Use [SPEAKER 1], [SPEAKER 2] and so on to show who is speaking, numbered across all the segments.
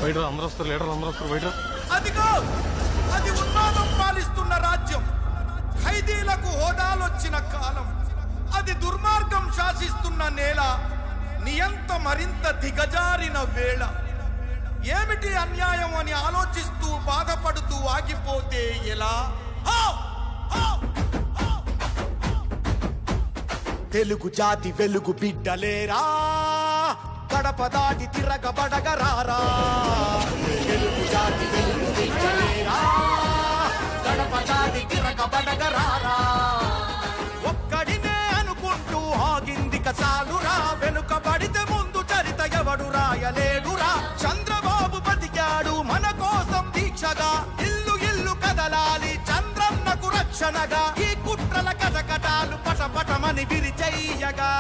[SPEAKER 1] బయట అందరూ వస్తారు, లీడర్లు అందరూ వస్తారు బయట.
[SPEAKER 2] అదిగో అది ఉన్మాదం పాలిస్తున్న రాజ్యం, ఖైదీలకు హోదాలొచ్చిన కాలం, అది దుర్మార్గం శాసిస్తున్న నేల, నియంత మరింత దిగజారిన వేళ. ఏమిటి అన్యాయం అని ఆలోచిస్తూ బాధపడుతూ ఆగిపోతే ఎలా? తెలుగు జాతి వెలుగు బిడ్డలేరా, గడప దాటి తిరగబడగరారా. తెలుగు జాతి వెలుగు బిడ్డలేరా, గడప దాటి తిరగబడగరారా. ఒక్కడినే అనుకుంటూ ఆగిందిక చాలురా, వెనుకబడితే ముందు చరిత ఎవడు రాయలేడురా. చంద్రబాబు బతికాడు మన కోసం దీక్షగా, ఇల్లు ఇల్లు కదలాలి చంద్రన్నకు రక్షణగా. ఈ కుట్రల కటకటాలు పటపటమని విరిచెయ్యగా,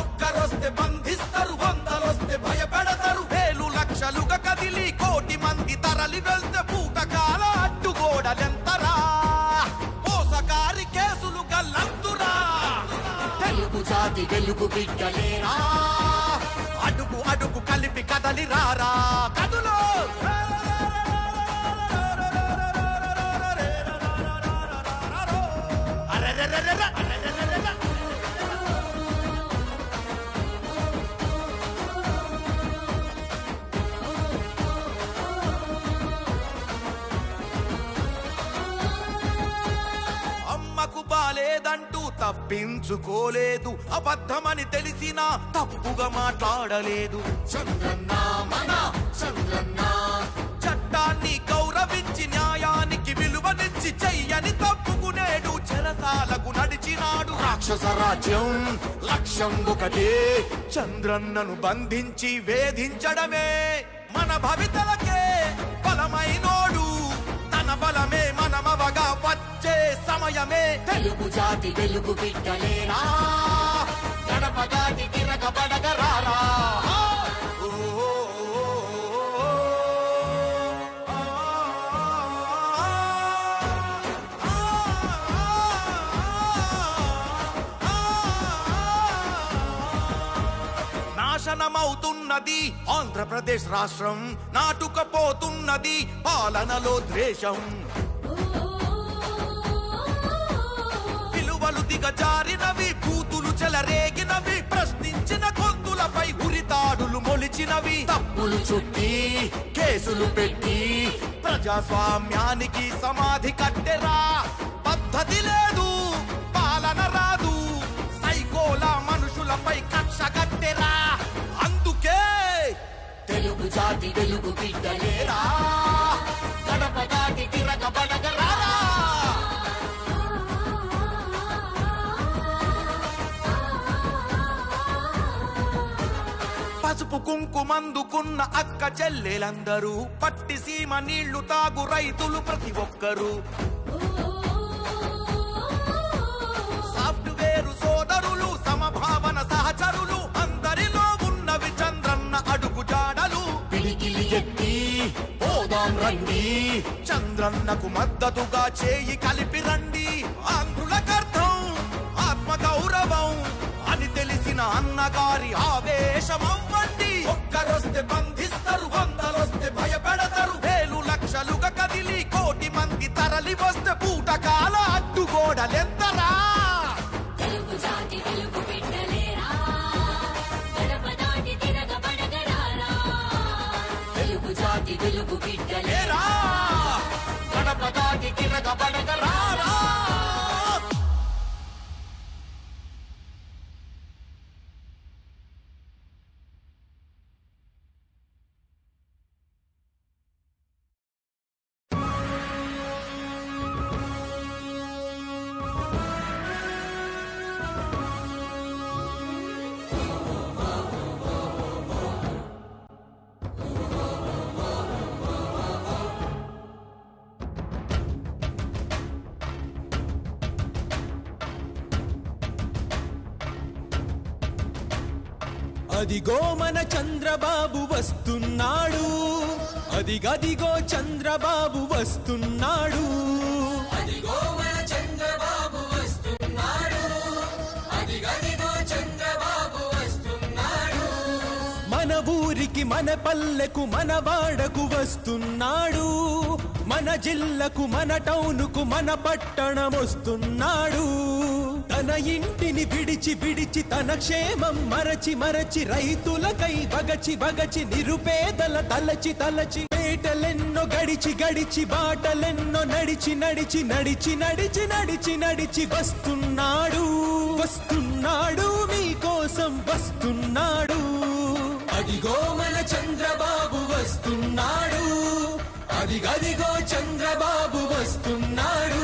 [SPEAKER 2] ఒక్కరొస్తే బంధిస్తారు, వందలొస్తే భయపెడతారు. వేలు లక్షలుగా కదిలి కోటి మంది తరలి వెళ్తే పూటకాల అడ్డుగోడలెంతరా, మోసకారి కేసులు గల్లంతురా. తెలుగు జాతి వెలుగు బిడ్డలేరా, అడుగు అడుగు కలిపి కదలి రారా. కదులో అమ్మకు బాలేదంటూ తప్పించుకోలేదు, అబద్ధమని తెలిసినా తప్పుగా మాట్లాడలేదు. చంద్రన్న మన చంద్రన్న, చట్టాన్ని గౌరవించి న్యాయానికి విలువనిచ్చి చెయ్యని తప్పుకునేడు చెరసాలకు నడిచినాడు. రాక్షస రాజ్యం లక్ష్యం ఒకటే, చంద్రన్నను బంధించి వేధించడమే. మన భవితలకే బలమైనోడు, తన బలమే మనమవగా వచ్చే సమయమే. తెలుగు జాతి వెలుగు బిడ్డలేరా, గడప దాటి తిరగబడగరారా. నాశనమవుతున్నది ఆంధ్రప్రదేశ్ రాష్ట్రం, నాటుకపోతున్నది పాలనలో ద్వేషం. విలువలు దిగజారినవి, బూతులు చెలరేగినవి, ప్రశ్నించిన గొంతులపై ఉరితాడులు మొలిచినవి. తప్పులు చుట్టి కేసులు పెట్టి ప్రజాస్వామ్యానికి సమాధి కట్టెరా. పద్ధతి లేదు, పాలన రాదు, సైకోల మనుషులపై కక్ష కట్టెరా. అందుకే తెలుగు జాతి వెలుగు బిడ్డలేరా, గడప దాటి తిరగబడగరారా. పసుపు కుంకుమందుకున్న అక్క చెల్లెలందరూ, పట్టి సీమ నీళ్లు తాగు రైతులు ప్రతి ఒక్కరు, సాఫ్ట్వేరు సోదరులు, సమభావన సహచరులు, అందరిలో ఉన్నవి చంద్రన్న అడుగు జాడలు. పిడికిలి ఎత్తి పోదాం రండి, చంద్రన్నకు మద్దతుగా చేయి కలిపి రండి. ఆంధ్రులకర్థం ఆత్మగౌరవం అని తెలిసిన అన్నగారి ఆవేశమవ్వండి. ఒక్కరొస్తే బంధిస్తారు, వందలొస్తే భయపెడతారు. వేలు లక్షలుగా కదిలి కోటి మంది తరలి వస్తే పూటకాల అడ్డుగోడలెంతరా.
[SPEAKER 3] తెలుగు జాతి వెలుగు బిడ్డలేరా, గడప దాటి తిరగబడగరారా. తెలుగు జాతి వెలుగు బిడ్డలేరా,
[SPEAKER 2] గడప దాటి తిరగబడగరారా.
[SPEAKER 4] అదిగో మన చంద్రబాబు వస్తున్నాడు, అదిగదిగో చంద్రబాబు వస్తున్నాడు.
[SPEAKER 5] అదిగో మన చంద్రబాబు వస్తున్నాడు, అదిగదిగో చంద్రబాబు వస్తున్నాడు.
[SPEAKER 4] మన ఊరికి ఊరికి మన పల్లెకు మన వాడకు వస్తున్నాడు, మన జిల్లకు మన టౌనుకు మన పట్టణం వస్తున్నాడు. తన ఇంటిని విడిచి విడిచి తన క్షేమం మరచి మరచి రైతులకై బగచి బగచి నిరుపేదల తలచి తలచి పేటలెన్నో గడిచి గడిచి బాటలెన్నో నడిచి నడిచి నడిచి నడిచి నడిచి నడిచి వస్తున్నాడు వస్తున్నాడు మీకోసం వస్తున్నాడు. అదిగో మన చంద్రబాబు వస్తున్నాడు, అదిగదిగో చంద్రబాబు వస్తున్నాడు.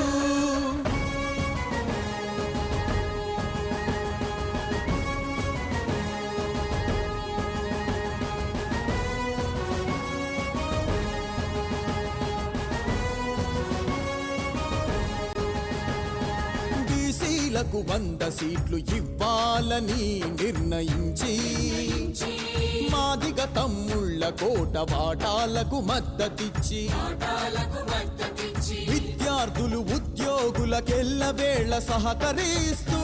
[SPEAKER 4] బీసీలకు 100 సీట్లు ఇవ్వాలని నిర్ణయించి మాదిగ తమ్ముళ్ళ కోట వాటాలకు మద్దతిచ్చి విద్యార్థులు ఉద్యోగులకెల్లవేళ సహకరిస్తూ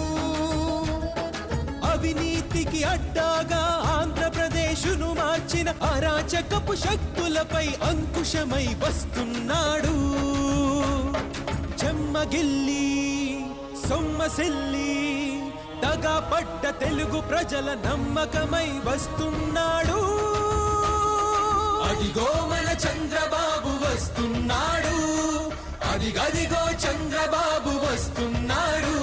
[SPEAKER 4] అవినీతికి అడ్డాగా ఆంధ్రప్రదేశును మార్చిన అరాచకపు శక్తులపై అంకుశమై వస్తున్నాడు. చెమ్మగిల్లి సొమ్మసిల్లి దగా పడ్డ తెలుగు ప్రజల నమ్మకమై వస్తున్నాడు. అదిగో మన చంద్రబాబు వస్తున్నాడు, అదిగదిగో చంద్రబాబు వస్తున్నాడు.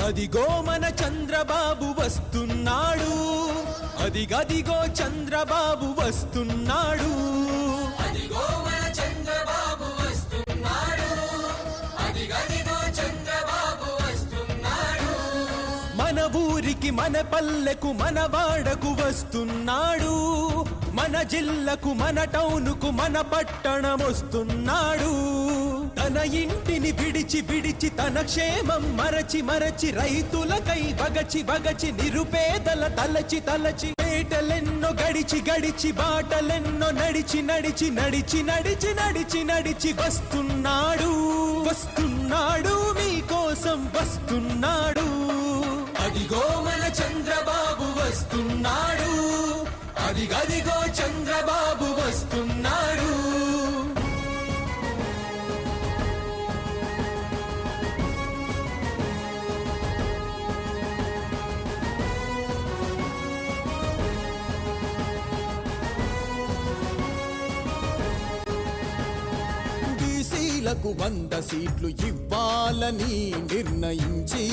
[SPEAKER 4] అదిగో మన చంద్రబాబు వస్తున్నాడు, అదిగదిగో చంద్రబాబు వస్తున్నాడు.
[SPEAKER 5] అదిగో మన చంద్రబాబు వస్తున్నాడు, అదిగదిగో చంద్రబాబు వస్తున్నాడు.
[SPEAKER 4] మన ఊరికి మన పల్లెకు మన వాడకు వస్తున్నాడు, మన జిల్లకు మన టౌనుకు మన పట్టణం వస్తున్నాడు. తన ఇంటిని విడిచి విడిచి తన క్షేమం మరచి మరచి రైతులకై బగచి బగచి నిరుపేదల తలచి తలచి పేటలెన్నో గడిచి గడిచి బాటలెన్నో నడిచి నడిచి నడిచి నడిచి నడిచి నడిచి వస్తున్నాడు వస్తున్నాడు మీకోసం వస్తున్నాడు. అదిగో మన చంద్రబాబు వస్తున్నాడు, అదిగదిగో చంద్రబాబు వస్తున్నాడు. బీసీలకు 100 సీట్లు ఇవ్వాలని నిర్ణయించి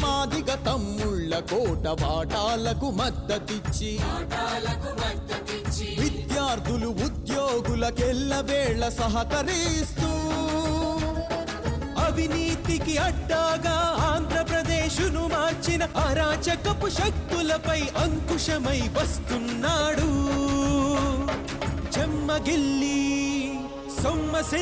[SPEAKER 4] మాదిగ తమ్ముళ్ళ కోట వాటాలకు మద్దతిచ్చి విద్యార్థులు ఉద్యోగులకెల్లవేళ సహకరిస్తూ అవినీతికి అడ్డాగా ఆంధ్రప్రదేశును మార్చిన అరాచకపు శక్తులపై అంకుశమై వస్తున్నాడు. చెమ్మగిల్లి సొమ్మసి